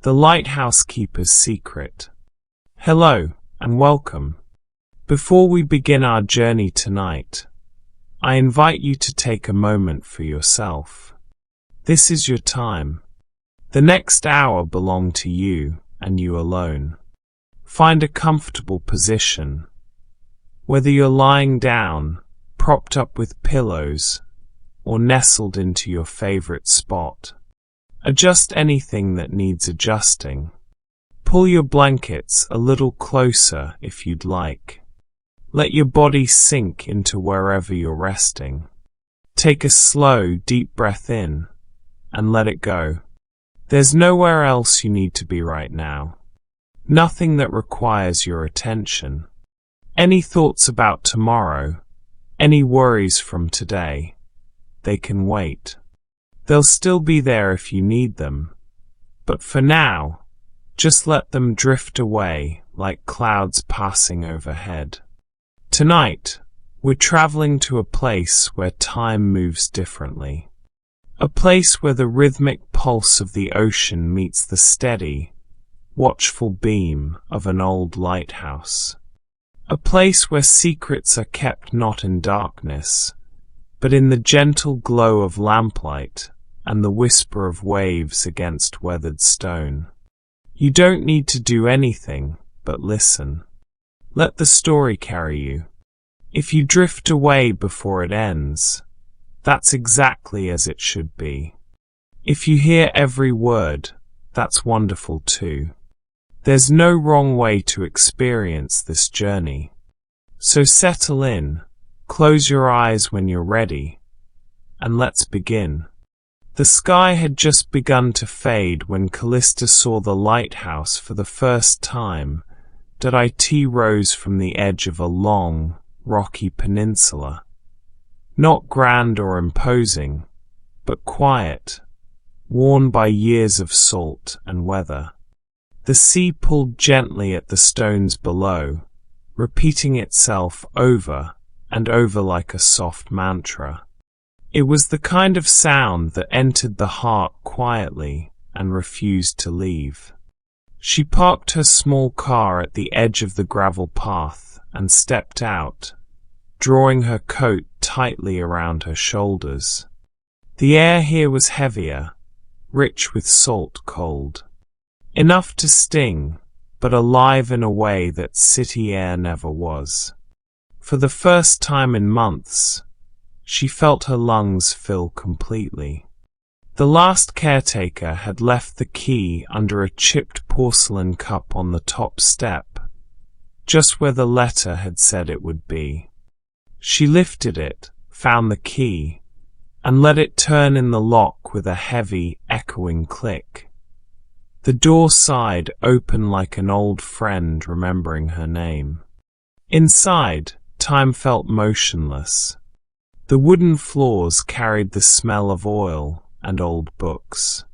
The Lighthouse Keeper's Secret. Hello, and welcome. Before we begin our journey tonight, I invite you to take a moment for yourself. This is your time. The next hour belongs to you, and you alone. Find a comfortable position. Whether you're lying down, propped up with pillows, or nestled into your favorite spot. Adjust anything that needs adjusting. Pull your blankets a little closer if you'd like. Let your body sink into wherever you're resting. Take a slow, deep breath in, and let it go. There's nowhere else you need to be right now. Nothing that requires your attention. Any thoughts about tomorrow, any worries from today, they can wait. They'll still be there if you need them, but for now, just let them drift away like clouds passing overhead. Tonight, we're traveling to a place where time moves differently. A place where the rhythmic pulse of the ocean meets the steady, watchful beam of an old lighthouse. A place where secrets are kept not in darkness, but in the gentle glow of lamplight and the whisper of waves against weathered stone. You don't need to do anything but listen. Let the story carry you. If you drift away before it ends, that's exactly as it should be. If you hear every word, that's wonderful too. There's no wrong way to experience this journey. So settle in, close your eyes when you're ready, and let's begin. The sky had just begun to fade when Calista saw the lighthouse for the first time. It rose from the edge of a long, rocky peninsula. Not grand or imposing, but quiet, worn by years of salt and weather. The sea pulled gently at the stones below, repeating itself over and over like a soft mantra. It was the kind of sound that entered the heart quietly and refused to leave. She parked her small car at the edge of the gravel path and stepped out, drawing her coat tightly around her shoulders. The air here was heavier, rich with salt cold. Enough to sting, but alive in a way that city air never was. For the first time in months, she felt her lungs fill completely. The last caretaker had left the key under a chipped porcelain cup on the top step, just where the letter had said it would be. She lifted it, found the key, and let it turn in the lock with a heavy, echoing click. The door sighed open like an old friend remembering her name. Inside, time felt motionless. The wooden floors carried the smell of oil and old books.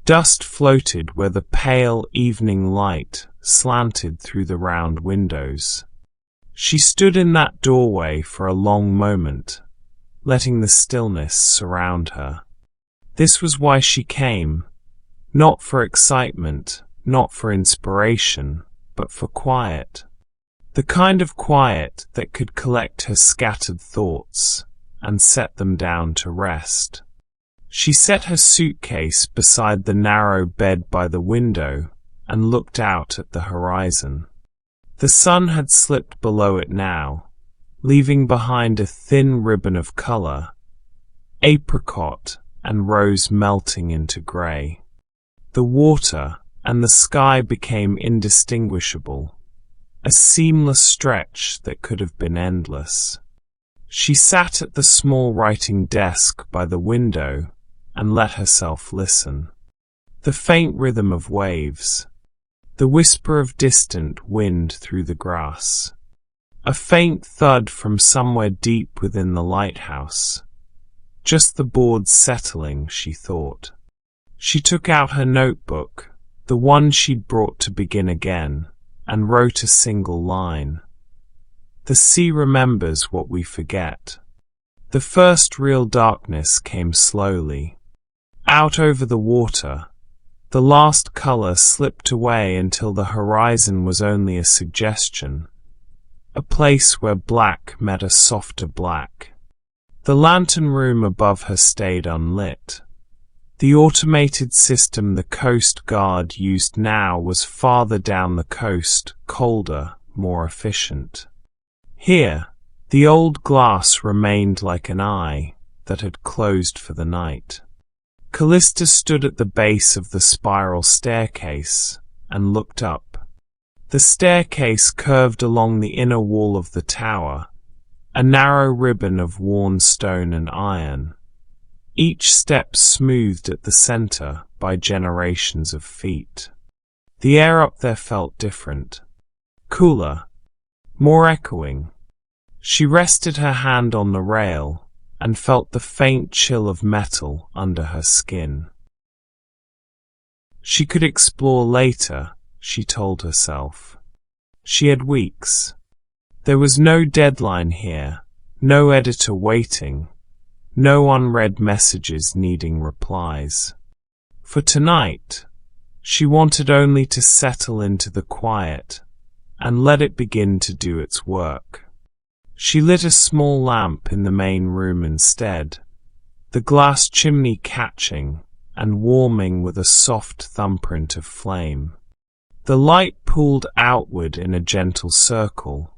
Dust floated where the pale evening light slanted through the round windows. She stood in that doorway for a long moment, letting the stillness surround her. This was why she came, not for excitement, not for inspiration, but for quiet. The kind of quiet that could collect her scattered thoughts and set them down to rest. She set her suitcase beside the narrow bed by the window and looked out at the horizon. The sun had slipped below it now, leaving behind a thin ribbon of color, apricot and rose melting into gray. The water and the sky became indistinguishable, a seamless stretch that could have been endless. She sat at the small writing desk by the window and let herself listen. The faint rhythm of waves, the whisper of distant wind through the grass, a faint thud from somewhere deep within the lighthouse. Just the boards settling, she thought. She took out her notebook, the one she'd brought to begin again, and wrote a single line. The sea remembers what we forget. The first real darkness came slowly. Out over the water, The last color slipped away until the horizon was only a suggestion, a place where black met a softer black. The lantern room above her stayed unlit. The automated system the Coast Guard used now was farther down the coast, colder, more efficient. Here, the old glass remained like an eye that had closed for the night. Calista stood at the base of the spiral staircase and looked up. The staircase curved along the inner wall of the tower, a narrow ribbon of worn stone and iron, each step smoothed at the center by generations of feet. The air up there felt different, cooler, more echoing. She rested her hand on the rail and felt the faint chill of metal under her skin. She could explore later, she told herself. She had weeks. There was no deadline here, no editor waiting, no unread messages needing replies. For tonight, she wanted only to settle into the quiet and let it begin to do its work. She lit a small lamp in the main room instead, the glass chimney catching and warming with a soft thumbprint of flame. The light pooled outward in a gentle circle,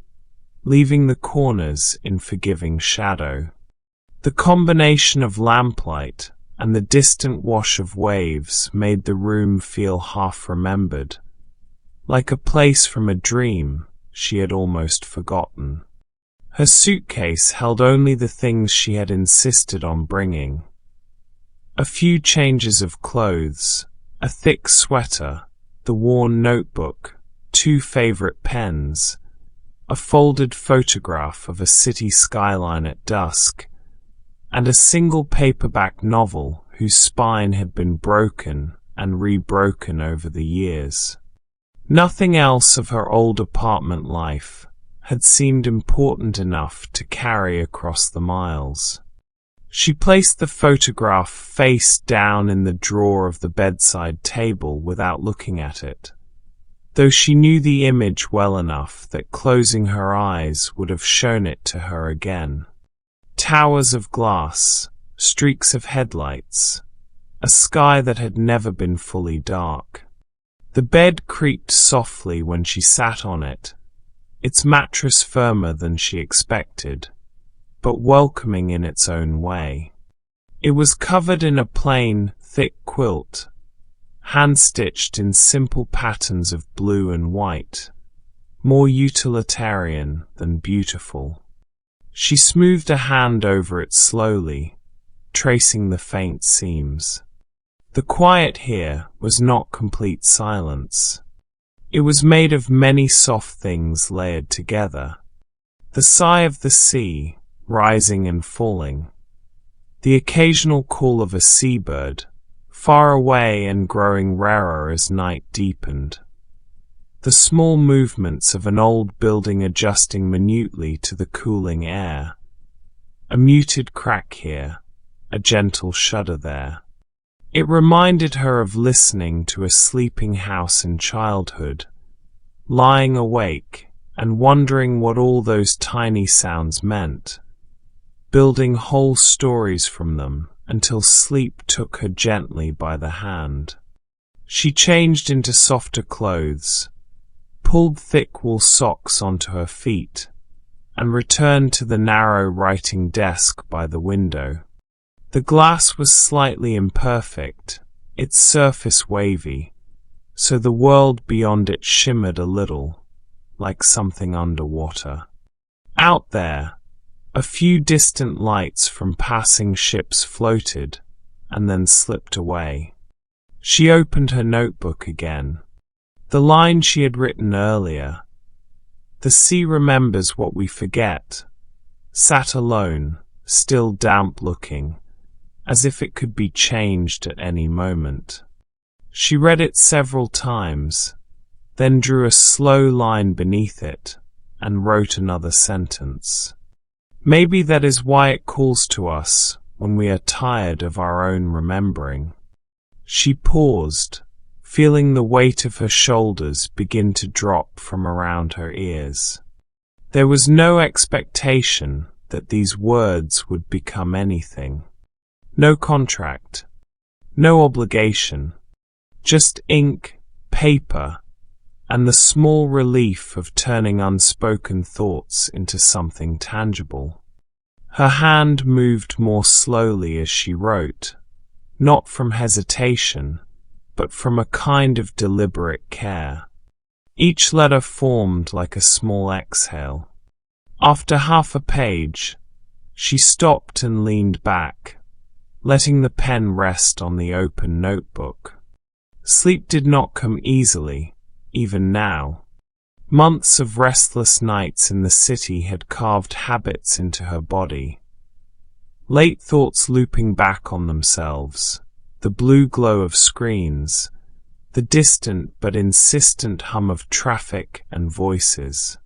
leaving the corners in forgiving shadow. The combination of lamplight and the distant wash of waves made the room feel half-remembered, like a place from a dream she had almost forgotten. Her suitcase held only the things she had insisted on bringing. A few changes of clothes, a thick sweater, the worn notebook, 2 favorite pens, a folded photograph of a city skyline at dusk, and a single paperback novel whose spine had been broken and re-broken over the years. Nothing else of her old apartment life had seemed important enough to carry across the miles. She placed the photograph face down in the drawer of the bedside table without looking at it, though she knew the image well enough that closing her eyes would have shown it to her again. Towers of glass, streaks of headlights, a sky that had never been fully dark. The bed creaked softly when she sat on it, its mattress firmer than she expected, but welcoming in its own way. It was covered in a plain, thick quilt, hand-stitched in simple patterns of blue and white, more utilitarian than beautiful. She smoothed a hand over it slowly, tracing the faint seams. The quiet here was not complete silence. It was made of many soft things layered together. The sigh of the sea, rising and falling. The occasional call of a seabird, far away and growing rarer as night deepened. The small movements of an old building adjusting minutely to the cooling air. A muted crack here, a gentle shudder there. It reminded her of listening to a sleeping house in childhood, lying awake and wondering what all those tiny sounds meant, building whole stories from them until sleep took her gently by the hand. She changed into softer clothes, pulled thick wool socks onto her feet, and returned to the narrow writing desk by the window. The glass was slightly imperfect, its surface wavy, so the world beyond it shimmered a little, like something underwater. Out there, a few distant lights from passing ships floated, and then slipped away. She opened her notebook again. The line she had written earlier, "The sea remembers what we forget," sat alone, still damp-looking, as if it could be changed at any moment. She read it several times, then drew a slow line beneath it, and wrote another sentence. Maybe that is why it calls to us when we are tired of our own remembering. She paused, feeling the weight of her shoulders begin to drop from around her ears. There was no expectation that these words would become anything. No contract, no obligation, just ink, paper, and the small relief of turning unspoken thoughts into something tangible. Her hand moved more slowly as she wrote, not from hesitation, but from a kind of deliberate care. Each letter formed like a small exhale. After half a page, she stopped and leaned back, letting the pen rest on the open notebook. Sleep did not come easily, even now. Months of restless nights in the city had carved habits into her body. Late thoughts looping back on themselves, the blue glow of screens, the distant but insistent hum of traffic and voices.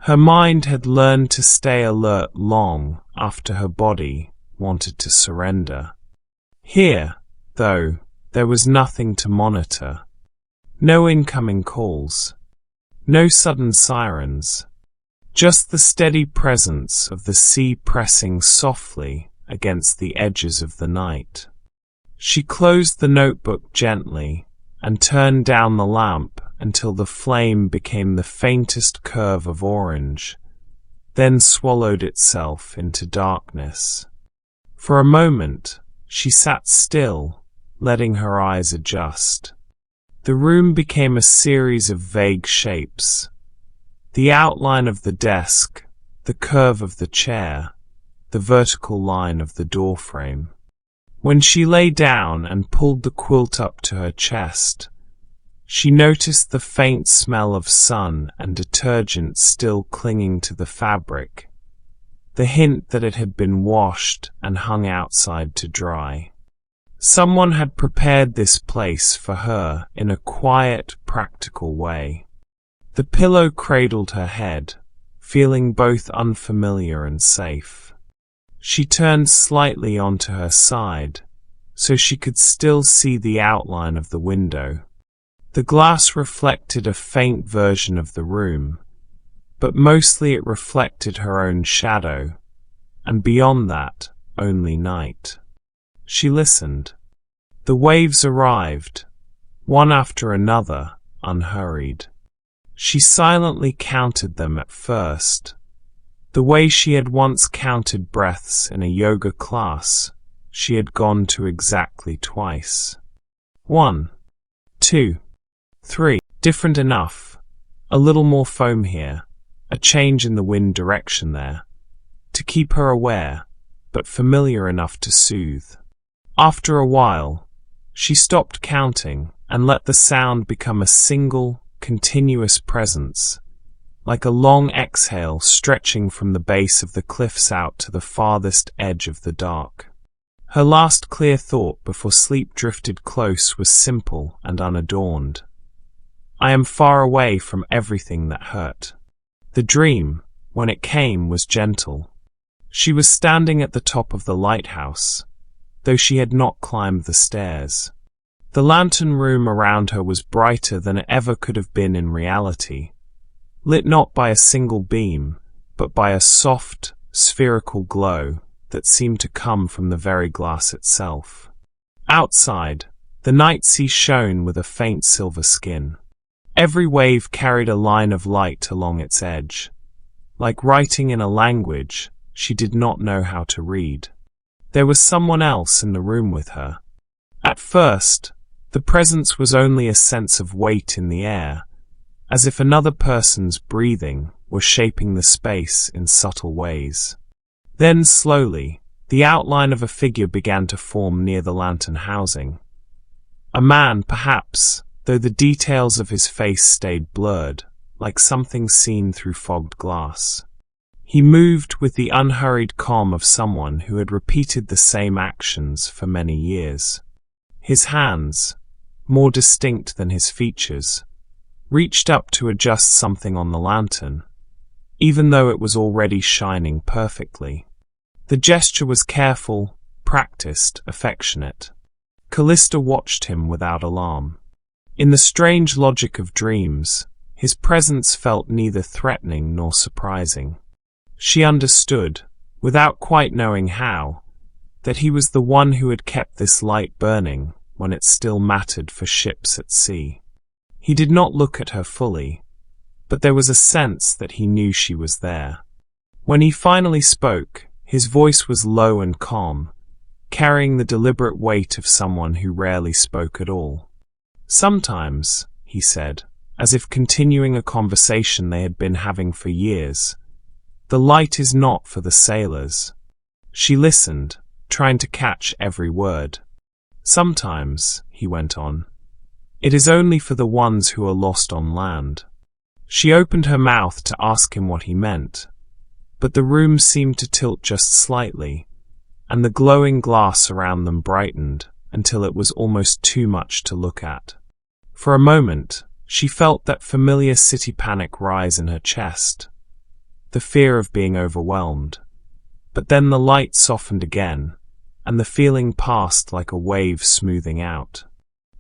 Her mind had learned to stay alert long after her body wanted to surrender. Here, though, there was nothing to monitor. No incoming calls. No sudden sirens. Just the steady presence of the sea pressing softly against the edges of the night. She closed the notebook gently and turned down the lamp until the flame became the faintest curve of orange, then swallowed itself into darkness. For a moment, she sat still, letting her eyes adjust. The room became a series of vague shapes. The outline of the desk, the curve of the chair, the vertical line of the doorframe. When she lay down and pulled the quilt up to her chest, she noticed the faint smell of sun and detergent still clinging to the fabric, the hint that it had been washed and hung outside to dry. Someone had prepared this place for her in a quiet, practical way. The pillow cradled her head, feeling both unfamiliar and safe. She turned slightly onto her side, so she could still see the outline of the window. The glass reflected a faint version of the room, but mostly it reflected her own shadow, and beyond that, only night. She listened. The waves arrived, one after another, unhurried. She silently counted them at first, the way she had once counted breaths in a yoga class. She had gone to exactly twice. 1, 2, 3. Different enough. A little more foam here, a change in the wind direction there, to keep her aware, but familiar enough to soothe. After a while, she stopped counting and let the sound become a single, continuous presence, like a long exhale stretching from the base of the cliffs out to the farthest edge of the dark. Her last clear thought before sleep drifted close was simple and unadorned. I am far away from everything that hurt. The dream, when it came, was gentle. She was standing at the top of the lighthouse, though she had not climbed the stairs. The lantern room around her was brighter than it ever could have been in reality, lit not by a single beam, but by a soft, spherical glow that seemed to come from the very glass itself. Outside, the night sea shone with a faint silver skin. Every wave carried a line of light along its edge, like writing in a language she did not know how to read. There was someone else in the room with her. At first, the presence was only a sense of weight in the air, as if another person's breathing were shaping the space in subtle ways. Then slowly, the outline of a figure began to form near the lantern housing. A man, perhaps, though the details of his face stayed blurred, like something seen through fogged glass. He moved with the unhurried calm of someone who had repeated the same actions for many years. His hands, more distinct than his features, reached up to adjust something on the lantern, even though it was already shining perfectly. The gesture was careful, practiced, affectionate. Calista watched him without alarm. In the strange logic of dreams, his presence felt neither threatening nor surprising. She understood, without quite knowing how, that he was the one who had kept this light burning when it still mattered for ships at sea. He did not look at her fully, but there was a sense that he knew she was there. When he finally spoke, his voice was low and calm, carrying the deliberate weight of someone who rarely spoke at all. "Sometimes," he said, as if continuing a conversation they had been having for years, "the light is not for the sailors." She listened, trying to catch every word. "Sometimes," he went on, "it is only for the ones who are lost on land." She opened her mouth to ask him what he meant, but the room seemed to tilt just slightly, and the glowing glass around them brightened until it was almost too much to look at. For a moment, she felt that familiar city panic rise in her chest, the fear of being overwhelmed. But then the light softened again, and the feeling passed like a wave smoothing out.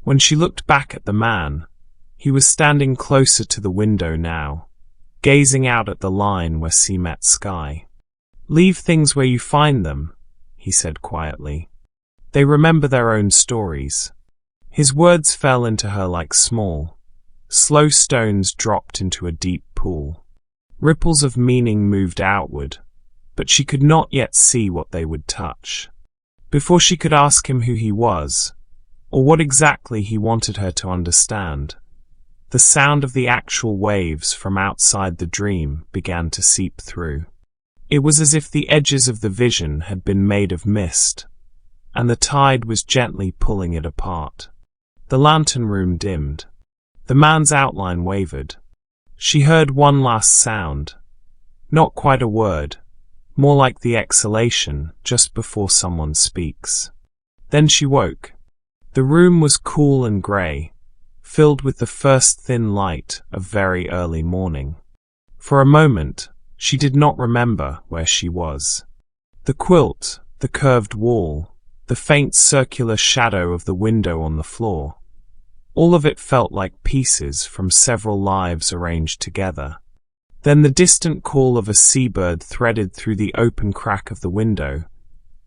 When she looked back at the man, he was standing closer to the window now, gazing out at the line where sea met sky. "Leave things where you find them," he said quietly. "They remember their own stories." His words fell into her like small, slow stones dropped into a deep pool. Ripples of meaning moved outward, but she could not yet see what they would touch. Before she could ask him who he was, or what exactly he wanted her to understand, the sound of the actual waves from outside the dream began to seep through. It was as if the edges of the vision had been made of mist, and the tide was gently pulling it apart. The lantern room dimmed. The man's outline wavered. She heard one last sound, not quite a word, more like the exhalation just before someone speaks. Then she woke. The room was cool and grey, filled with the first thin light of very early morning. For a moment, she did not remember where she was. The quilt, the curved wall, the faint circular shadow of the window on the floor, all of it felt like pieces from several lives arranged together. Then the distant call of a seabird threaded through the open crack of the window,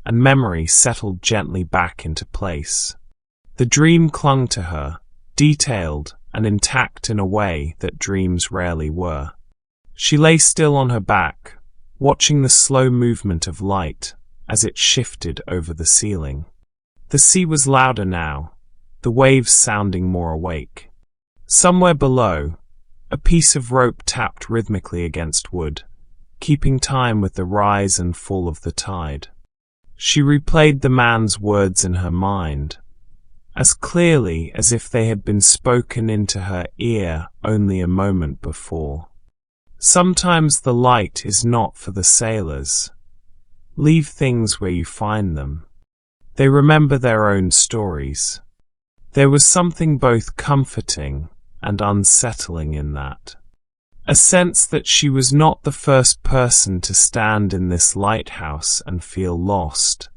and memory settled gently back into place. The dream clung to her, detailed and intact in a way that dreams rarely were. She lay still on her back, watching the slow movement of light as it shifted over the ceiling. The sea was louder now, the waves sounding more awake. Somewhere below, a piece of rope tapped rhythmically against wood, keeping time with the rise and fall of the tide. She replayed the man's words in her mind, as clearly as if they had been spoken into her ear only a moment before. "Sometimes the light is not for the sailors. Leave things where you find them. They remember their own stories." There was something both comforting and unsettling in that. A sense that she was not the first person to stand in this lighthouse and feel lost,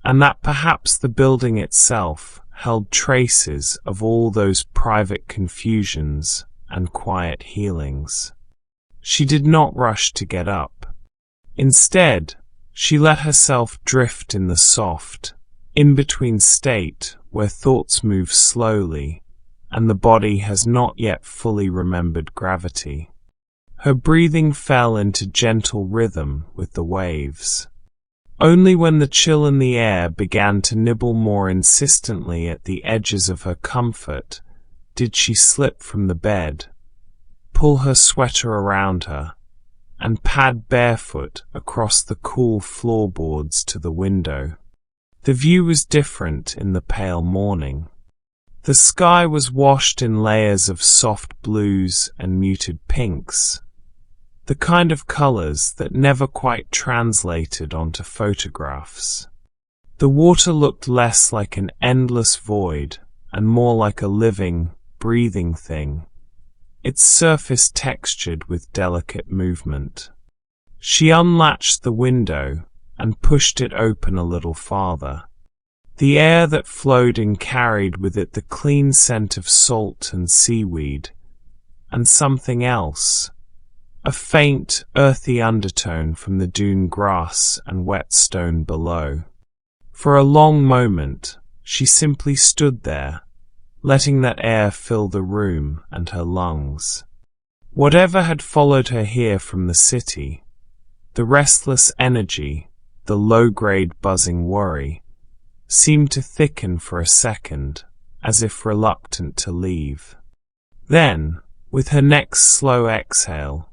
and that perhaps the building itself held traces of all those private confusions and quiet healings. She did not rush to get up. Instead, she let herself drift in the soft, in-between state where thoughts move slowly and the body has not yet fully remembered gravity. Her breathing fell into gentle rhythm with the waves. Only when the chill in the air began to nibble more insistently at the edges of her comfort did she slip from the bed, pull her sweater around her, and pad barefoot across the cool floorboards to the window. The view was different in the pale morning. The sky was washed in layers of soft blues and muted pinks, the kind of colors that never quite translated onto photographs. The water looked less like an endless void and more like a living, breathing thing, its surface textured with delicate movement. She unlatched the window and pushed it open a little farther. the air that flowed in carried with it the clean scent of salt and seaweed, and something else, a faint, earthy undertone from the dune grass and wet stone below. For a long moment, she simply stood there, letting that air fill the room and her lungs. Whatever had followed her here from the city, the restless energy, the low-grade buzzing worry, seemed to thicken for a second, as if reluctant to leave. Then, with her next slow exhale,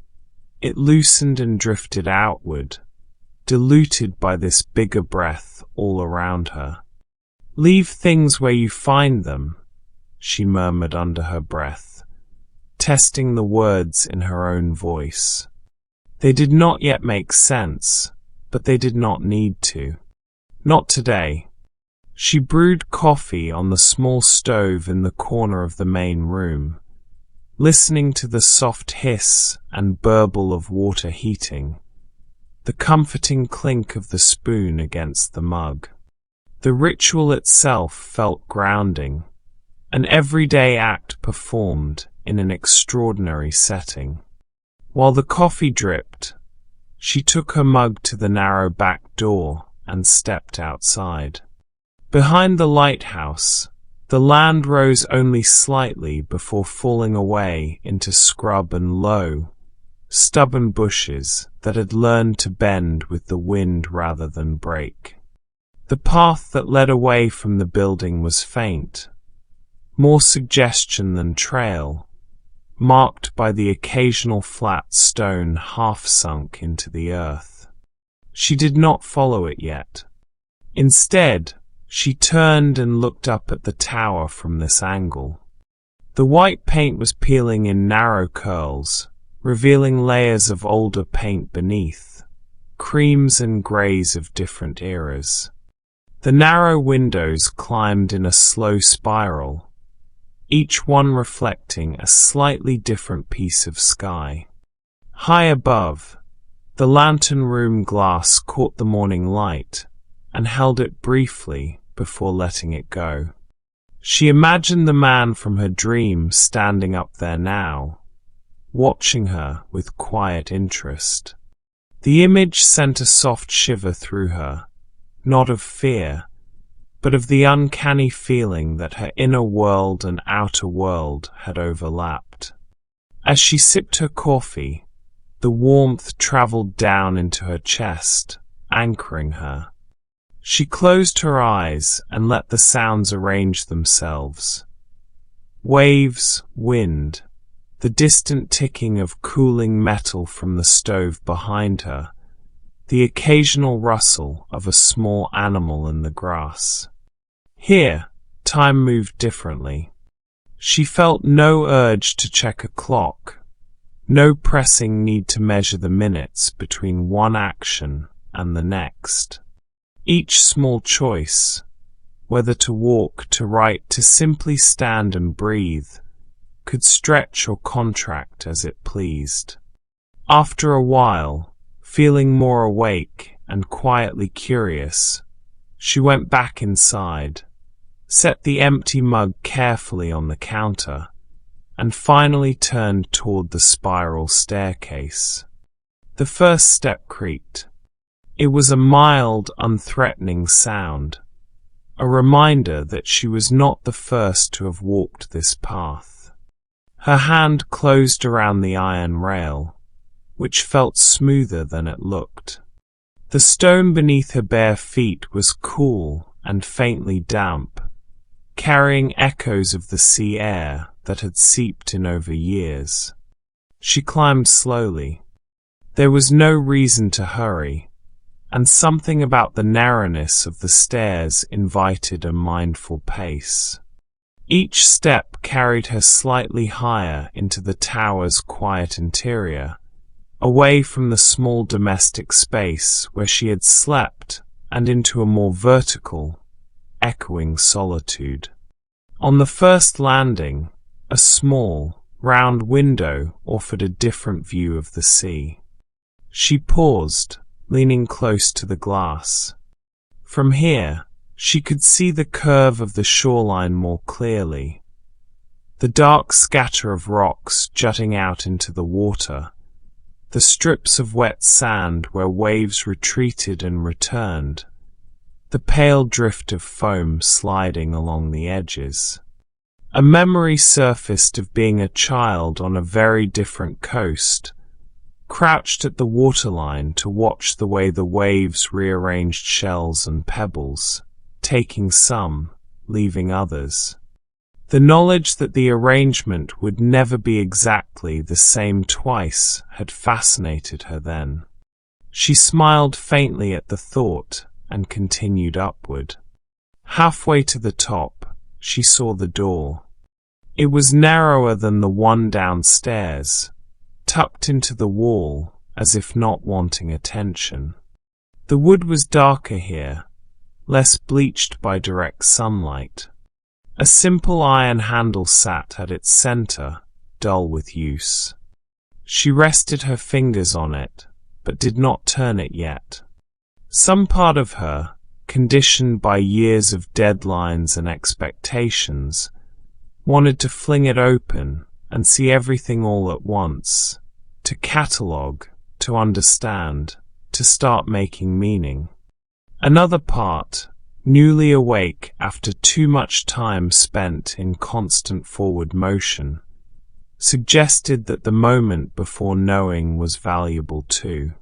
it loosened and drifted outward, diluted by this bigger breath all around her. "Leave things where you find them," she murmured under her breath, testing the words in her own voice. They did not yet make sense, but they did not need to. Not today. She brewed coffee on the small stove in the corner of the main room, listening to the soft hiss and burble of water heating, the comforting clink of the spoon against the mug. The ritual itself felt grounding, an everyday act performed in an extraordinary setting. While the coffee dripped, she took her mug to the narrow back door and stepped outside. Behind the lighthouse, the land rose only slightly before falling away into scrub and low, stubborn bushes that had learned to bend with the wind rather than break. The path that led away from the building was faint, more suggestion than trail, marked by the occasional flat stone half sunk into the earth. She did not follow it yet. Instead, she turned and looked up at the tower from this angle. The white paint was peeling in narrow curls, revealing layers of older paint beneath, creams and greys of different eras. The narrow windows climbed in a slow spiral, each one reflecting a slightly different piece of sky. High above, the lantern room glass caught the morning light and held it briefly before letting it go. She imagined the man from her dream standing up there now, watching her with quiet interest. The image sent a soft shiver through her, not of fear, but of the uncanny feeling that her inner world and outer world had overlapped. As she sipped her coffee, the warmth traveled down into her chest, anchoring her. She closed her eyes and let the sounds arrange themselves. Waves, wind, the distant ticking of cooling metal from the stove behind her, the occasional rustle of a small animal in the grass. Here, time moved differently. She felt no urge to check a clock, no pressing need to measure the minutes between one action and the next. Each small choice, whether to walk, to write, to simply stand and breathe, could stretch or contract as it pleased. After a while, feeling more awake and quietly curious, she went back inside, set the empty mug carefully on the counter, and finally turned toward the spiral staircase. The first step creaked. It was a mild, unthreatening sound, a reminder that she was not the first to have walked this path. Her hand closed around the iron rail, which felt smoother than it looked. The stone beneath her bare feet was cool and faintly damp, carrying echoes of the sea air that had seeped in over years. She climbed slowly. There was no reason to hurry, and something about the narrowness of the stairs invited a mindful pace. Each step carried her slightly higher into the tower's quiet interior, away from the small domestic space where she had slept and into a more vertical, echoing solitude. On the first landing, a small, round window offered a different view of the sea. She paused, leaning close to the glass. From here, She could see the curve of the shoreline more clearly, the dark scatter of rocks jutting out into the water, the strips of wet sand where waves retreated and returned, the pale drift of foam sliding along the edges. A memory surfaced of being a child on a very different coast, crouched at the waterline to watch the way the waves rearranged shells and pebbles, taking some, leaving others. The knowledge that the arrangement would never be exactly the same twice had fascinated her then. She smiled faintly at the thought and continued upward. Halfway to the top, she saw the door. It was narrower than the one downstairs, tucked into the wall as if not wanting attention. The wood was darker here, less bleached by direct sunlight. A simple iron handle sat at its center, dull with use. She rested her fingers on it, but did not turn it yet. Some part of her, conditioned by years of deadlines and expectations, wanted to fling it open and see everything all at once, to catalogue, to understand, to start making meaning. Another part, newly awake after too much time spent in constant forward motion, suggested that the moment before knowing was valuable too.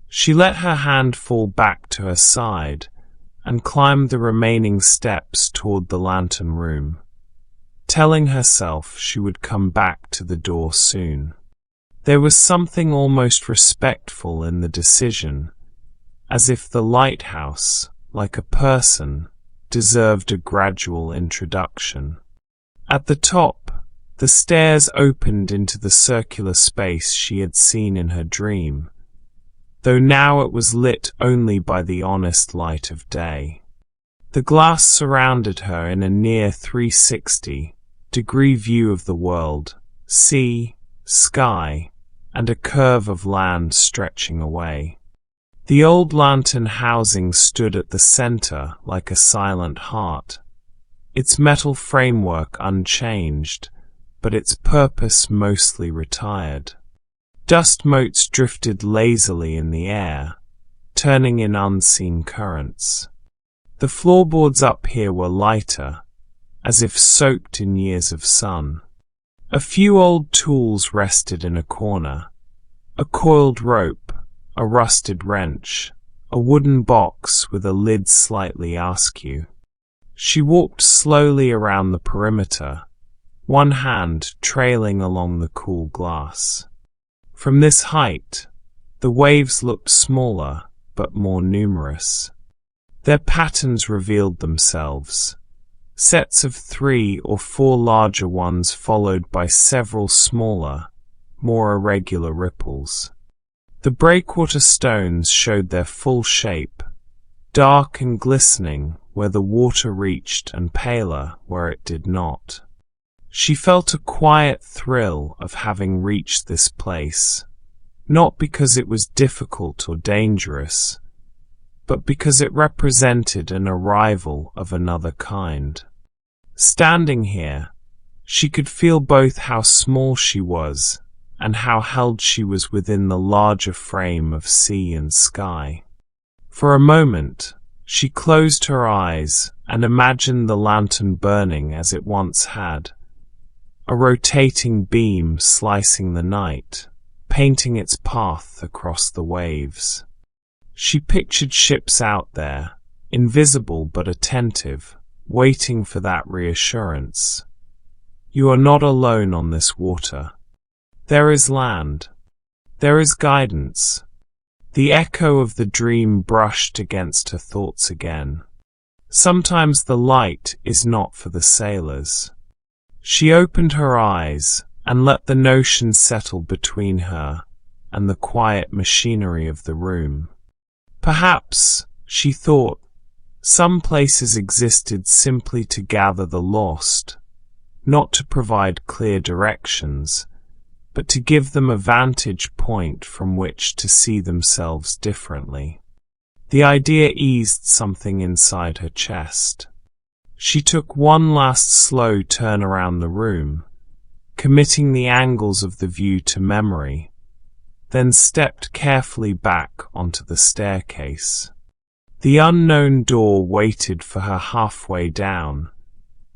She let her hand fall back to her side and climbed the remaining steps toward the lantern room, telling herself she would come back to the door soon. There was something almost respectful in the decision, as if the lighthouse, like a person, deserved a gradual introduction. At the top, the stairs opened into the circular space she had seen in her dream, though now it was lit only by the honest light of day. The glass surrounded her in a near 360-degree view of the world, sea, sky, and a curve of land stretching away. The old lantern housing stood at the center like a silent heart, its metal framework unchanged, but its purpose mostly retired. Dust motes drifted lazily in the air, turning in unseen currents. The floorboards up here were lighter, as if soaked in years of sun. A few old tools rested in a corner, a coiled rope, a rusted wrench, a wooden box with a lid slightly askew. She walked slowly around the perimeter, one hand trailing along the cool glass. From this height, the waves looked smaller but more numerous. Their patterns revealed themselves, sets of 3 or 4 larger ones followed by several smaller, more irregular ripples. The breakwater stones showed their full shape, dark and glistening where the water reached and paler where it did not. She felt a quiet thrill of having reached this place, not because it was difficult or dangerous, but because it represented an arrival of another kind. Standing here, she could feel both how small she was and how held she was within the larger frame of sea and sky. For a moment, she closed her eyes and imagined the lantern burning as it once had, a rotating beam slicing the night, painting its path across the waves. She pictured ships out there, invisible but attentive, waiting for that reassurance. You are not alone on this water. There is land. There is guidance. The echo of the dream brushed against her thoughts again. Sometimes the light is not for the sailors. She opened her eyes and let the notion settle between her and the quiet machinery of the room. Perhaps, she thought, some places existed simply to gather the lost, not to provide clear directions, but to give them a vantage point from which to see themselves differently. The idea eased something inside her chest. She took one last slow turn around the room, committing the angles of the view to memory, then stepped carefully back onto the staircase. The unknown door waited for her halfway down,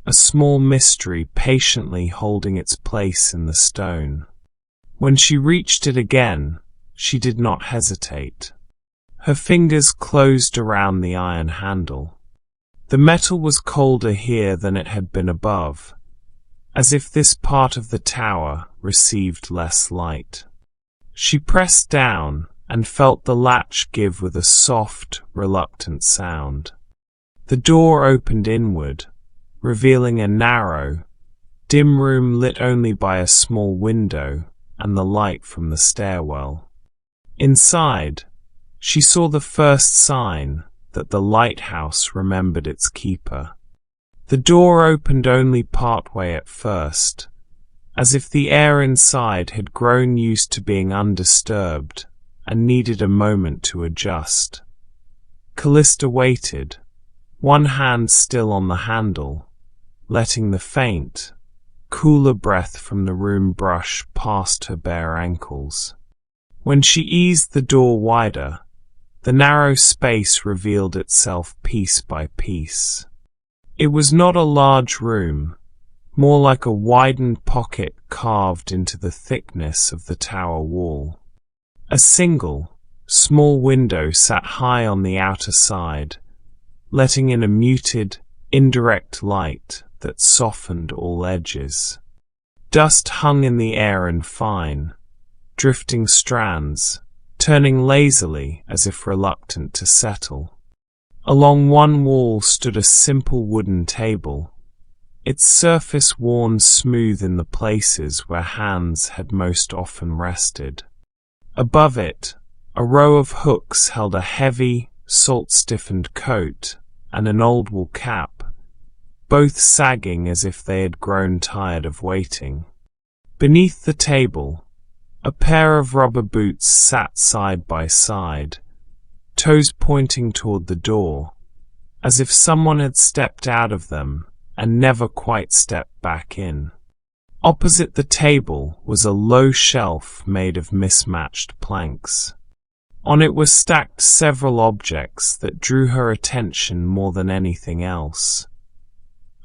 a small mystery patiently holding its place in the stone. When she reached it again, she did not hesitate. Her fingers closed around the iron handle. The metal was colder here than it had been above, as if this part of the tower received less light. She pressed down and felt the latch give with a soft, reluctant sound. The door opened inward, revealing a narrow, dim room lit only by a small window and the light from the stairwell. Inside, she saw the first sign that the lighthouse remembered its keeper. The door opened only partway at first, as if the air inside had grown used to being undisturbed and needed a moment to adjust. Calista waited, one hand still on the handle, letting the faint, cooler breath from the room brush past her bare ankles. When she eased the door wider, the narrow space revealed itself piece by piece. It was not a large room, more like a widened pocket carved into the thickness of the tower wall. A single, small window sat high on the outer side, letting in a muted, indirect light that softened all edges. Dust hung in the air in fine, drifting strands, turning lazily as if reluctant to settle. Along one wall stood a simple wooden table, its surface worn smooth in the places where hands had most often rested. Above it, a row of hooks held a heavy, salt-stiffened coat and an old wool cap, both sagging as if they had grown tired of waiting. Beneath the table, a pair of rubber boots sat side by side, toes pointing toward the door, as if someone had stepped out of them and never quite stepped back in. Opposite the table was a low shelf made of mismatched planks. On it were stacked several objects that drew her attention more than anything else.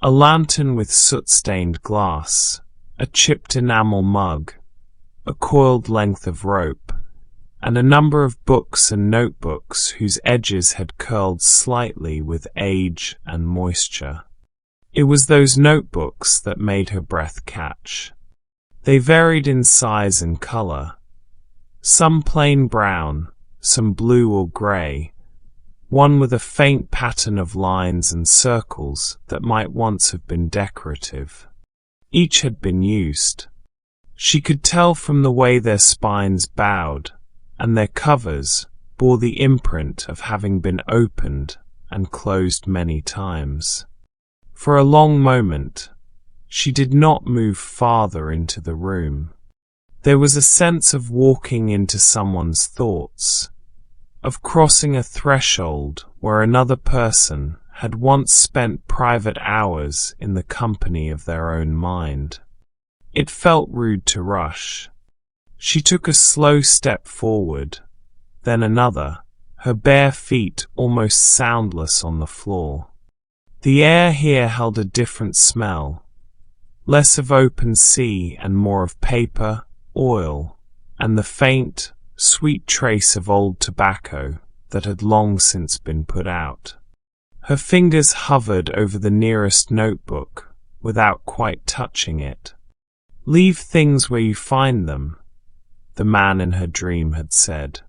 A lantern with soot-stained glass, a chipped enamel mug, a coiled length of rope, and a number of books and notebooks whose edges had curled slightly with age and moisture. It was those notebooks that made her breath catch. They varied in size and color, some plain brown, some blue or grey, one with a faint pattern of lines and circles that might once have been decorative. Each had been used. She could tell from the way their spines bowed, and their covers bore the imprint of having been opened and closed many times. For a long moment, she did not move farther into the room. There was a sense of walking into someone's thoughts, of crossing a threshold where another person had once spent private hours in the company of their own mind. It felt rude to rush. She took a slow step forward, then another, her bare feet almost soundless on the floor. The air here held a different smell, less of open sea and more of paper, oil, and the faint, sweet trace of old tobacco that had long since been put out. Her fingers hovered over the nearest notebook without quite touching it. "Leave things where you find them," the man in her dream had said.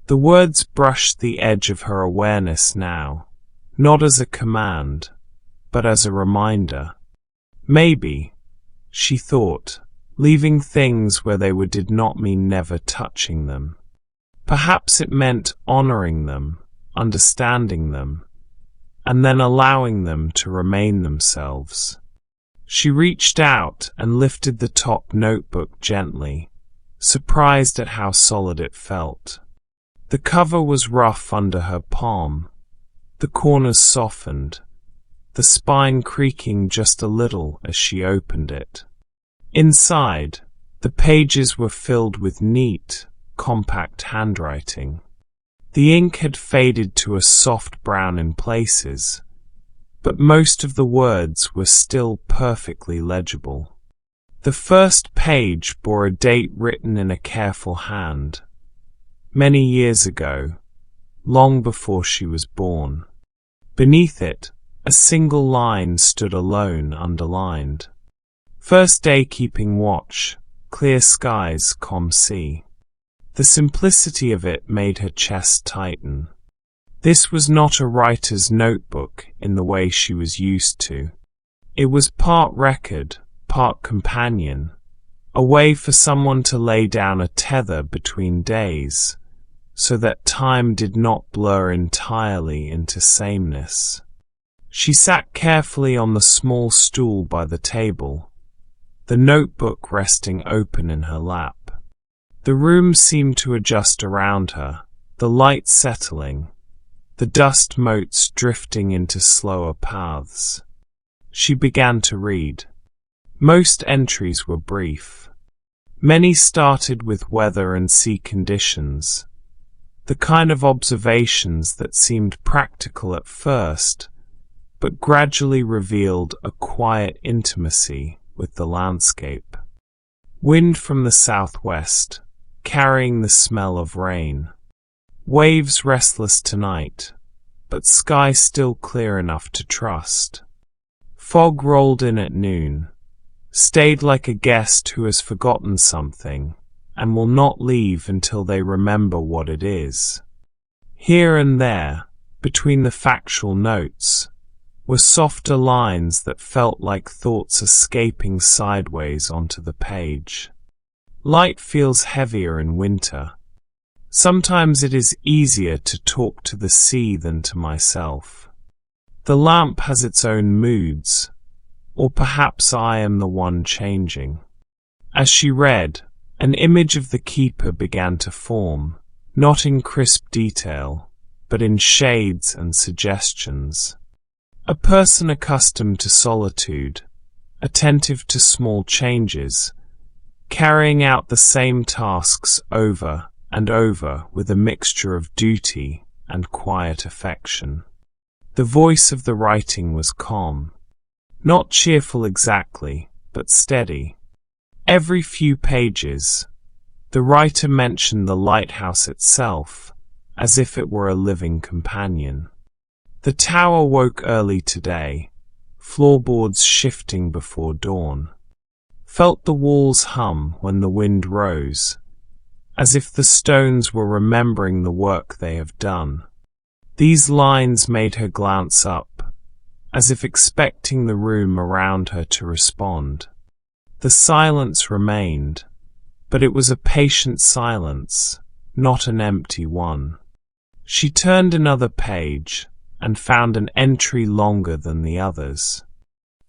The words brushed the edge of her awareness now, not as a command, but as a reminder. Maybe, she thought, leaving things where they were did not mean never touching them. Perhaps it meant honoring them, understanding them, and then allowing them to remain themselves. She reached out and lifted the top notebook gently, surprised at how solid it felt. The cover was rough under her palm, the corners softened, the spine creaking just a little as she opened it. Inside, the pages were filled with neat, compact handwriting. The ink had faded to a soft brown in places, but most of the words were still perfectly legible. The first page bore a date written in a careful hand, many years ago, long before she was born. Beneath it, a single line stood alone underlined. First day keeping watch, clear skies, C. The simplicity of it made her chest tighten. This was not a writer's notebook in the way she was used to. It was part record, part companion, a way for someone to lay down a tether between days, so that time did not blur entirely into sameness. She sat carefully on the small stool by the table, the notebook resting open in her lap. The room seemed to adjust around her, the light settling, the dust motes drifting into slower paths. She began to read. Most entries were brief. Many started with weather and sea conditions, the kind of observations that seemed practical at first, but gradually revealed a quiet intimacy with the landscape. Wind from the southwest, carrying the smell of rain. Waves restless tonight, but sky still clear enough to trust. Fog rolled in at noon, stayed like a guest who has forgotten something, and will not leave until they remember what it is. Here and there, between the factual notes, were softer lines that felt like thoughts escaping sideways onto the page. Light feels heavier in winter. Sometimes it is easier to talk to the sea than to myself. The lamp has its own moods, or perhaps I am the one changing. As she read, an image of the keeper began to form, not in crisp detail, but in shades and suggestions. A person accustomed to solitude, attentive to small changes, carrying out the same tasks over and over with a mixture of duty and quiet affection. The voice of the writing was calm, not cheerful exactly, but steady. Every few pages, the writer mentioned the lighthouse itself, as if it were a living companion. The tower woke early today, floorboards shifting before dawn. Felt the walls hum when the wind rose, as if the stones were remembering the work they have done. These lines made her glance up, as if expecting the room around her to respond. The silence remained, but it was a patient silence, not an empty one. She turned another page, and found an entry longer than the others.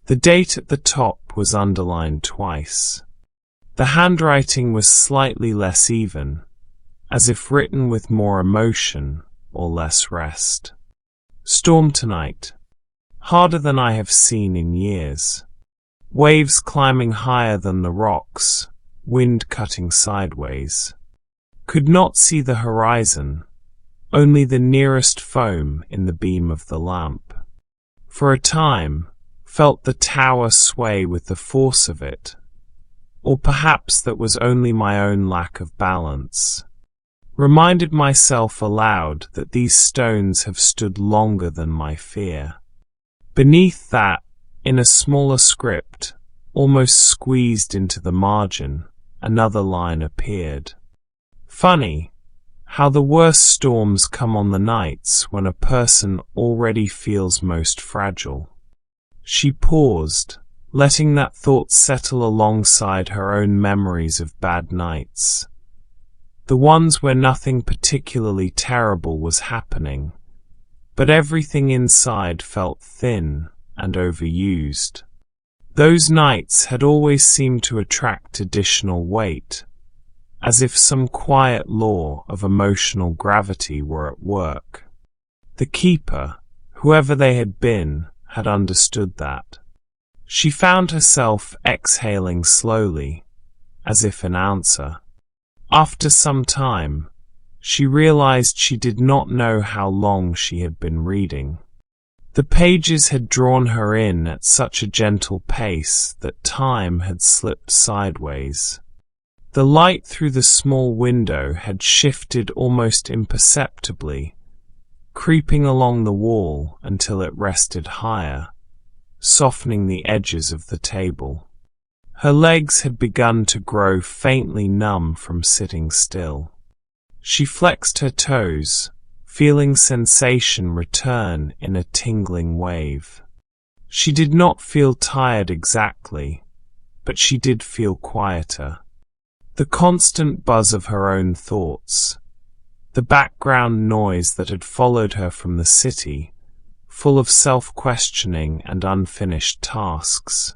The date at the top was underlined twice. The handwriting was slightly less even, as if written with more emotion or less rest. Storm tonight. Harder than I have seen in years. Waves climbing higher than the rocks, wind cutting sideways. Could not see the horizon, only the nearest foam in the beam of the lamp. For a time, felt the tower sway with the force of it, or perhaps that was only my own lack of balance. Reminded myself aloud that these stones have stood longer than my fear. Beneath that, in a smaller script, almost squeezed into the margin, another line appeared. Funny, how the worst storms come on the nights when a person already feels most fragile. She paused, letting that thought settle alongside her own memories of bad nights. The ones where nothing particularly terrible was happening, but everything inside felt thin and overused. Those nights had always seemed to attract additional weight, as if some quiet law of emotional gravity were at work. The keeper, whoever they had been, had understood that. She found herself exhaling slowly, as if in answer. After some time, she realized she did not know how long she had been reading. The pages had drawn her in at such a gentle pace that time had slipped sideways. The light through the small window had shifted almost imperceptibly, creeping along the wall until it rested higher, softening the edges of the table. Her legs had begun to grow faintly numb from sitting still. She flexed her toes, feeling sensation return in a tingling wave. She did not feel tired exactly, but she did feel quieter. The constant buzz of her own thoughts, the background noise that had followed her from the city, full of self-questioning and unfinished tasks,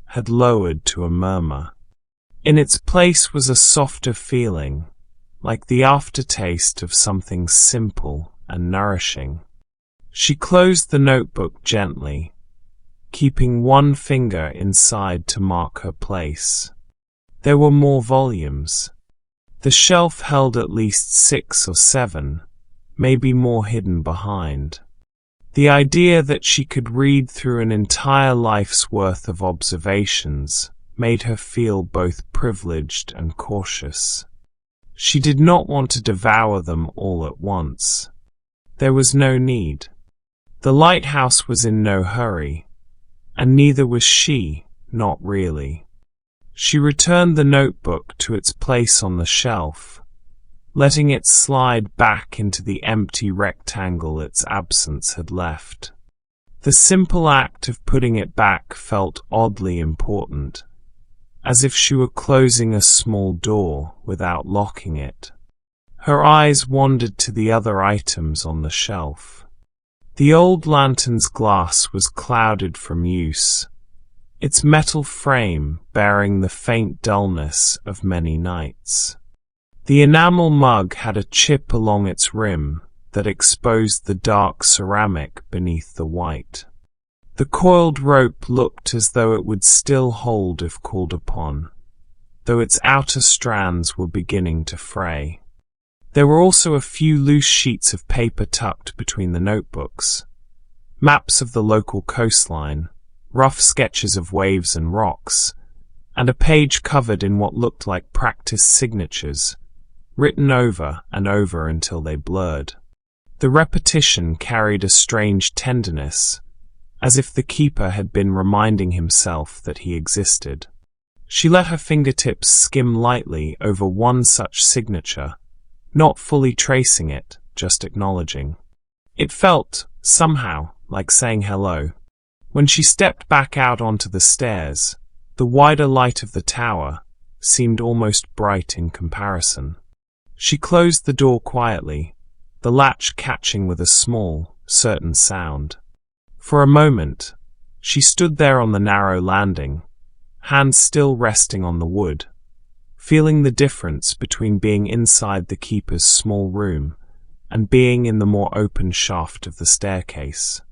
had lowered to a murmur. In its place was a softer feeling, like the aftertaste of something simple and nourishing. She closed the notebook gently, keeping one finger inside to mark her place. There were more volumes. The shelf held at least 6 or 7, maybe more hidden behind. The idea that she could read through an entire life's worth of observations made her feel both privileged and cautious. She did not want to devour them all at once. There was no need. The lighthouse was in no hurry, and neither was she, not really. She returned the notebook to its place on the shelf, letting it slide back into the empty rectangle its absence had left. The simple act of putting it back felt oddly important, as if she were closing a small door without locking it. Her eyes wandered to the other items on the shelf. The old lantern's glass was clouded from use, its metal frame bearing the faint dullness of many nights. The enamel mug had a chip along its rim that exposed the dark ceramic beneath the white. The coiled rope looked as though it would still hold if called upon, though its outer strands were beginning to fray. There were also a few loose sheets of paper tucked between the notebooks, maps of the local coastline, rough sketches of waves and rocks, and a page covered in what looked like practice signatures, written over and over until they blurred. The repetition carried a strange tenderness, as if the keeper had been reminding himself that he existed. She let her fingertips skim lightly over one such signature, not fully tracing it, just acknowledging. It felt, somehow, like saying hello. When she stepped back out onto the stairs, the wider light of the tower seemed almost bright in comparison. She closed the door quietly, the latch catching with a small, certain sound. For a moment, she stood there on the narrow landing, hands still resting on the wood, feeling the difference between being inside the keeper's small room and being in the more open shaft of the staircase.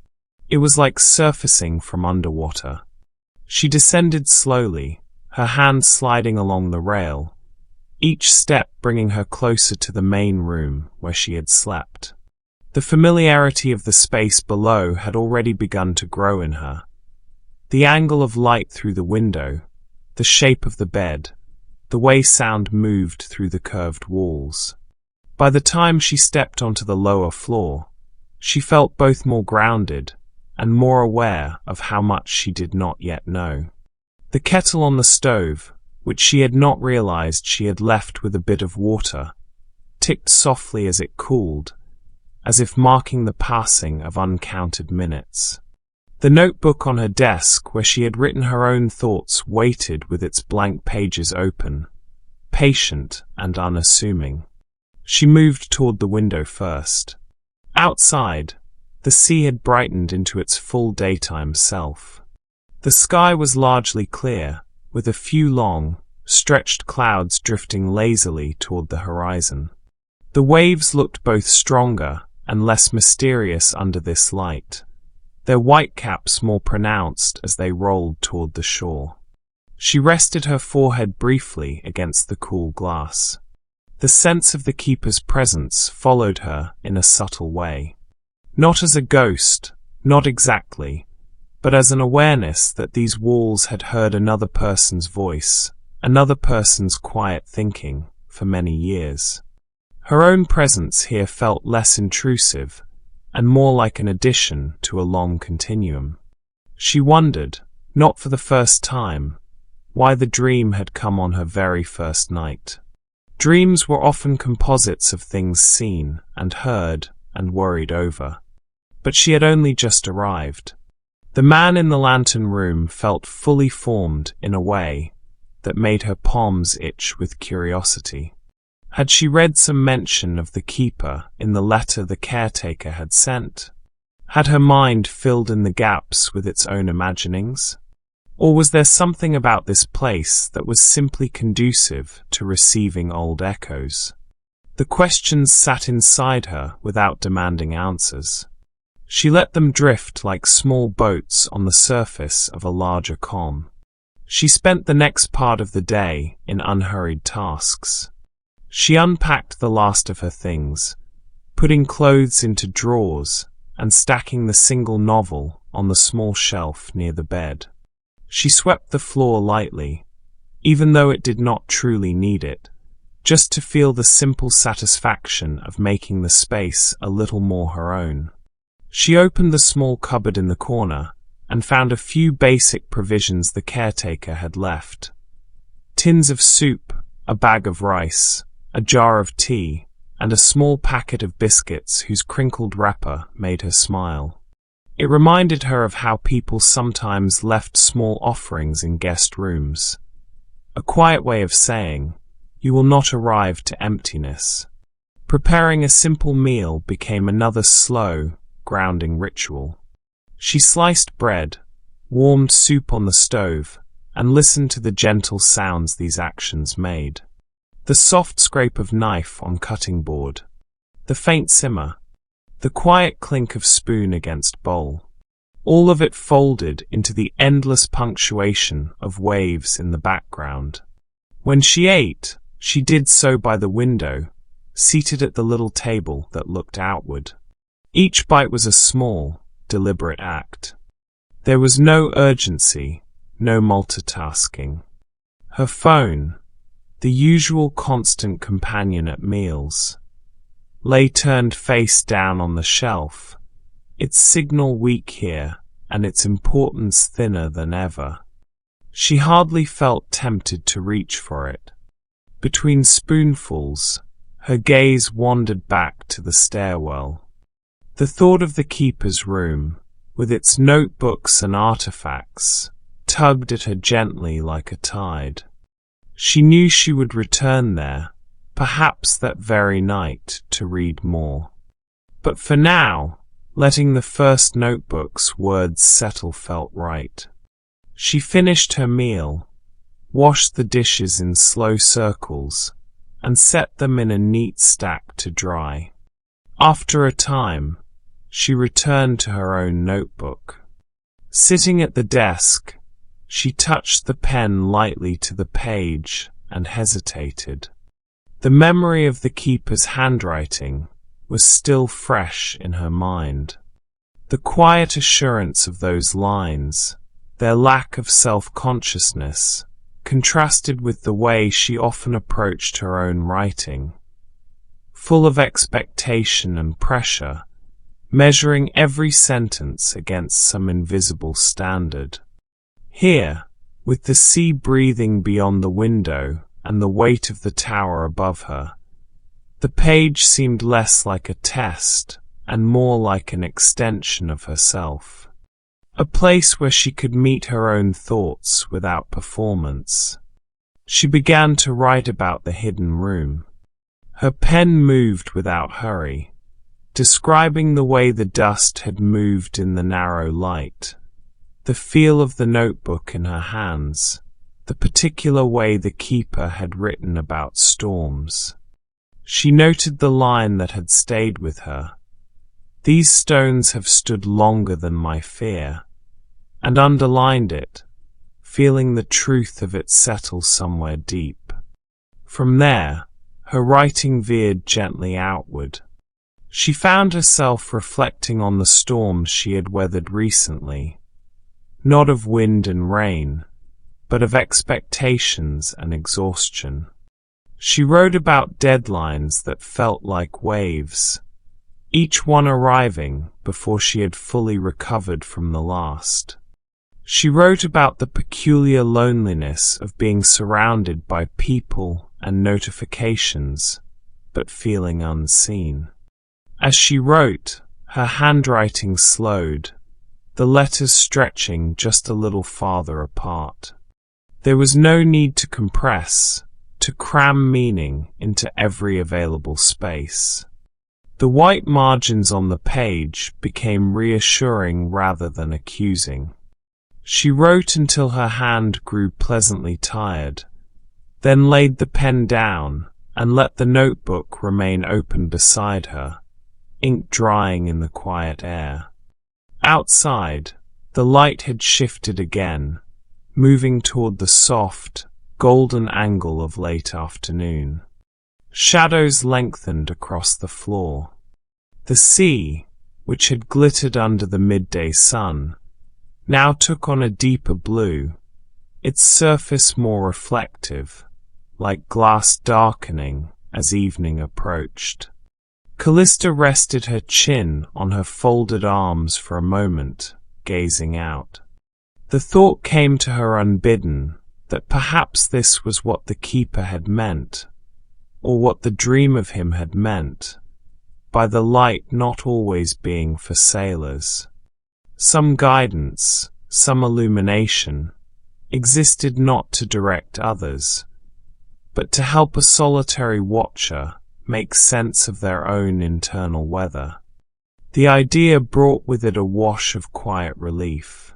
It was like surfacing from underwater. She descended slowly, her hands sliding along the rail, each step bringing her closer to the main room where she had slept. The familiarity of the space below had already begun to grow in her. The angle of light through the window, the shape of the bed, the way sound moved through the curved walls. By the time she stepped onto the lower floor, she felt both more grounded and more aware of how much she did not yet know. The kettle on the stove, which she had not realized she had left with a bit of water, ticked softly as it cooled, as if marking the passing of uncounted minutes. The notebook on her desk, where she had written her own thoughts, waited with its blank pages open, patient and unassuming. She moved toward the window first. Outside, the sea had brightened into its full daytime self. The sky was largely clear, with a few long, stretched clouds drifting lazily toward the horizon. The waves looked both stronger and less mysterious under this light, their white caps more pronounced as they rolled toward the shore. She rested her forehead briefly against the cool glass. The sense of the keeper's presence followed her in a subtle way. Not as a ghost, not exactly, but as an awareness that these walls had heard another person's voice, another person's quiet thinking, for many years. Her own presence here felt less intrusive, and more like an addition to a long continuum. She wondered, not for the first time, why the dream had come on her very first night. Dreams were often composites of things seen and heard and worried over. But she had only just arrived. The man in the lantern room felt fully formed in a way that made her palms itch with curiosity. Had she read some mention of the keeper in the letter the caretaker had sent? Had her mind filled in the gaps with its own imaginings? Or was there something about this place that was simply conducive to receiving old echoes? The questions sat inside her without demanding answers. She let them drift like small boats on the surface of a larger calm. She spent the next part of the day in unhurried tasks. She unpacked the last of her things, putting clothes into drawers and stacking the single novel on the small shelf near the bed. She swept the floor lightly, even though it did not truly need it, just to feel the simple satisfaction of making the space a little more her own. She opened the small cupboard in the corner and found a few basic provisions the caretaker had left. Tins of soup, a bag of rice, a jar of tea, and a small packet of biscuits whose crinkled wrapper made her smile. It reminded her of how people sometimes left small offerings in guest rooms. A quiet way of saying, "You will not arrive to emptiness." Preparing a simple meal became another slow, grounding ritual. She sliced bread, warmed soup on the stove, and listened to the gentle sounds these actions made. The soft scrape of knife on cutting board, the faint simmer, the quiet clink of spoon against bowl. All of it folded into the endless punctuation of waves in the background. When she ate, she did so by the window, seated at the little table that looked outward. Each bite was a small, deliberate act. There was no urgency, no multitasking. Her phone, the usual constant companion at meals, lay turned face down on the shelf, its signal weak here and its importance thinner than ever. She hardly felt tempted to reach for it. Between spoonfuls, her gaze wandered back to the stairwell. The thought of the keeper's room, with its notebooks and artifacts, tugged at her gently like a tide. She knew she would return there, perhaps that very night, to read more. But for now, letting the first notebook's words settle felt right. She finished her meal, washed the dishes in slow circles, and set them in a neat stack to dry. After a time, she returned to her own notebook. Sitting at the desk, she touched the pen lightly to the page and hesitated. The memory of the keeper's handwriting was still fresh in her mind. The quiet assurance of those lines, their lack of self-consciousness, contrasted with the way she often approached her own writing, full of expectation and pressure, measuring every sentence against some invisible standard. Here, with the sea breathing beyond the window and the weight of the tower above her, the page seemed less like a test and more like an extension of herself. A place where she could meet her own thoughts without performance. She began to write about the hidden room. Her pen moved without hurry, describing the way the dust had moved in the narrow light, the feel of the notebook in her hands, the particular way the keeper had written about storms. She noted the line that had stayed with her. "These stones have stood longer than my fear," and underlined it, feeling the truth of it settle somewhere deep. From there, her writing veered gently outward. She found herself reflecting on the storms she had weathered recently, not of wind and rain, but of expectations and exhaustion. She wrote about deadlines that felt like waves, each one arriving before she had fully recovered from the last. She wrote about the peculiar loneliness of being surrounded by people and notifications, but feeling unseen. As she wrote, her handwriting slowed, the letters stretching just a little farther apart. There was no need to compress, to cram meaning into every available space. The white margins on the page became reassuring rather than accusing. She wrote until her hand grew pleasantly tired, then laid the pen down and let the notebook remain open beside her, ink drying in the quiet air. Outside, the light had shifted again, moving toward the soft, golden angle of late afternoon. Shadows lengthened across the floor. The sea, which had glittered under the midday sun, now took on a deeper blue, its surface more reflective, like glass darkening as evening approached. Calista rested her chin on her folded arms for a moment, gazing out. The thought came to her unbidden that perhaps this was what the keeper had meant, or what the dream of him had meant, by the light not always being for sailors. Some guidance, some illumination, existed not to direct others, but to help a solitary watcher make sense of their own internal weather. The idea brought with it a wash of quiet relief.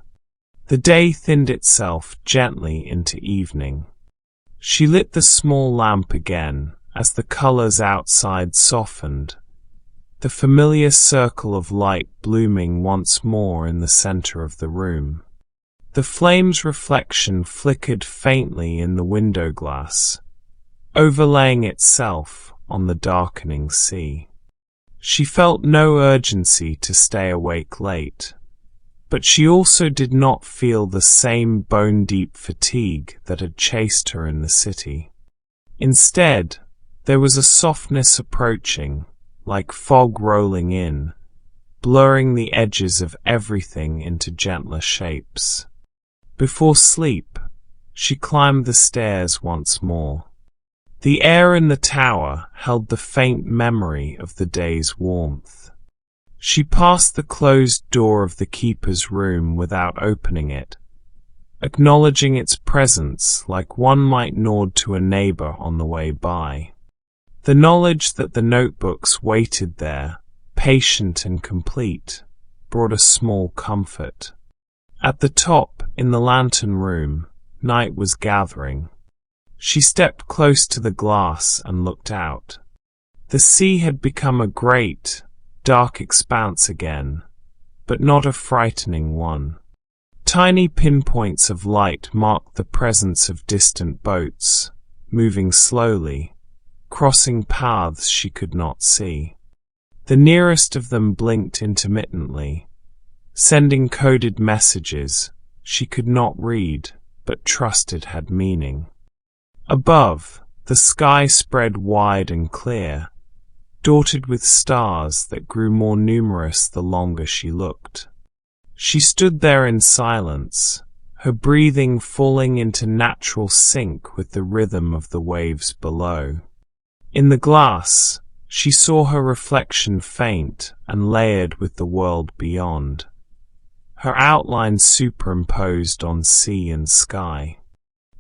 The day thinned itself gently into evening. She lit the small lamp again as the colors outside softened, the familiar circle of light blooming once more in the center of the room. The flame's reflection flickered faintly in the window glass, overlaying itself on the darkening sea. She felt no urgency to stay awake late, but she also did not feel the same bone-deep fatigue that had chased her in the city. Instead, there was a softness approaching, like fog rolling in, blurring the edges of everything into gentler shapes. Before sleep, she climbed the stairs once more. The air in the tower held the faint memory of the day's warmth. She passed the closed door of the keeper's room without opening it, acknowledging its presence like one might nod to a neighbor on the way by. The knowledge that the notebooks waited there, patient and complete, brought a small comfort. At the top, in the lantern room, night was gathering. She stepped close to the glass and looked out. The sea had become a great, dark expanse again, but not a frightening one. Tiny pinpoints of light marked the presence of distant boats, moving slowly, crossing paths she could not see. The nearest of them blinked intermittently, sending coded messages she could not read, but trusted had meaning. Above, the sky spread wide and clear, dotted with stars that grew more numerous the longer she looked. She stood there in silence, her breathing falling into natural sync with the rhythm of the waves below. In the glass, she saw her reflection faint and layered with the world beyond, her outline superimposed on sea and sky.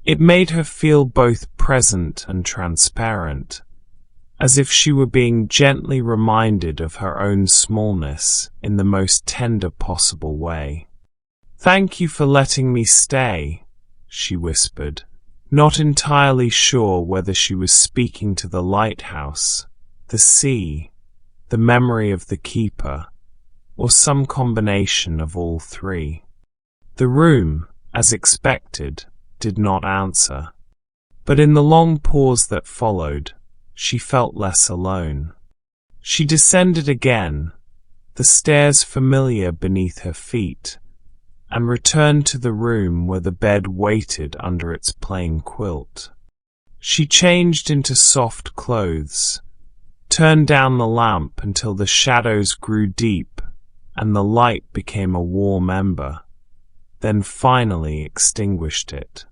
It made her feel both present and transparent, as if she were being gently reminded of her own smallness in the most tender possible way. "Thank you for letting me stay," she whispered, not entirely sure whether she was speaking to the lighthouse, the sea, the memory of the keeper, or some combination of all three. The room, as expected, did not answer. But in the long pause that followed, she felt less alone. She descended again, the stairs familiar beneath her feet, and returned to the room where the bed waited under its plain quilt. She changed into soft clothes, turned down the lamp until the shadows grew deep and the light became a warm ember, then finally extinguished it.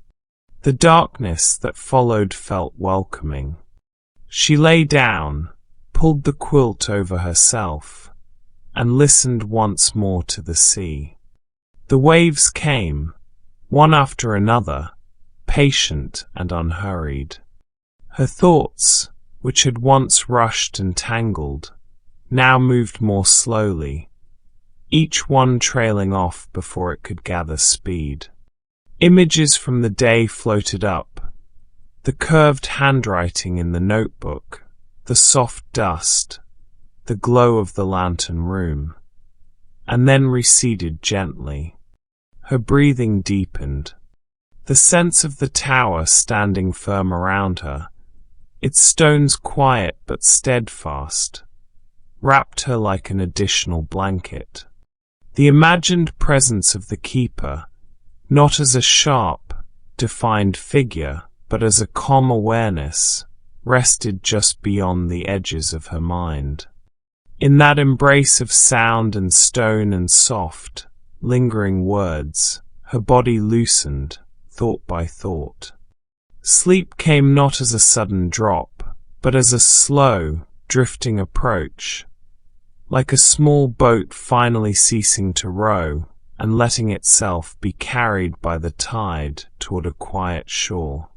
The darkness that followed felt welcoming. She lay down, pulled the quilt over herself, and listened once more to the sea. The waves came, one after another, patient and unhurried. Her thoughts, which had once rushed and tangled, now moved more slowly, each one trailing off before it could gather speed. Images from the day floated up, the curved handwriting in the notebook, the soft dust, the glow of the lantern room, and then receded gently. Her breathing deepened. The sense of the tower standing firm around her, its stones quiet but steadfast, wrapped her like an additional blanket. The imagined presence of the keeper, not as a sharp, defined figure, but as a calm awareness, rested just beyond the edges of her mind. In that embrace of sound and stone and soft, lingering words, her body loosened, thought by thought. Sleep came not as a sudden drop, but as a slow, drifting approach, like a small boat finally ceasing to row and letting itself be carried by the tide toward a quiet shore.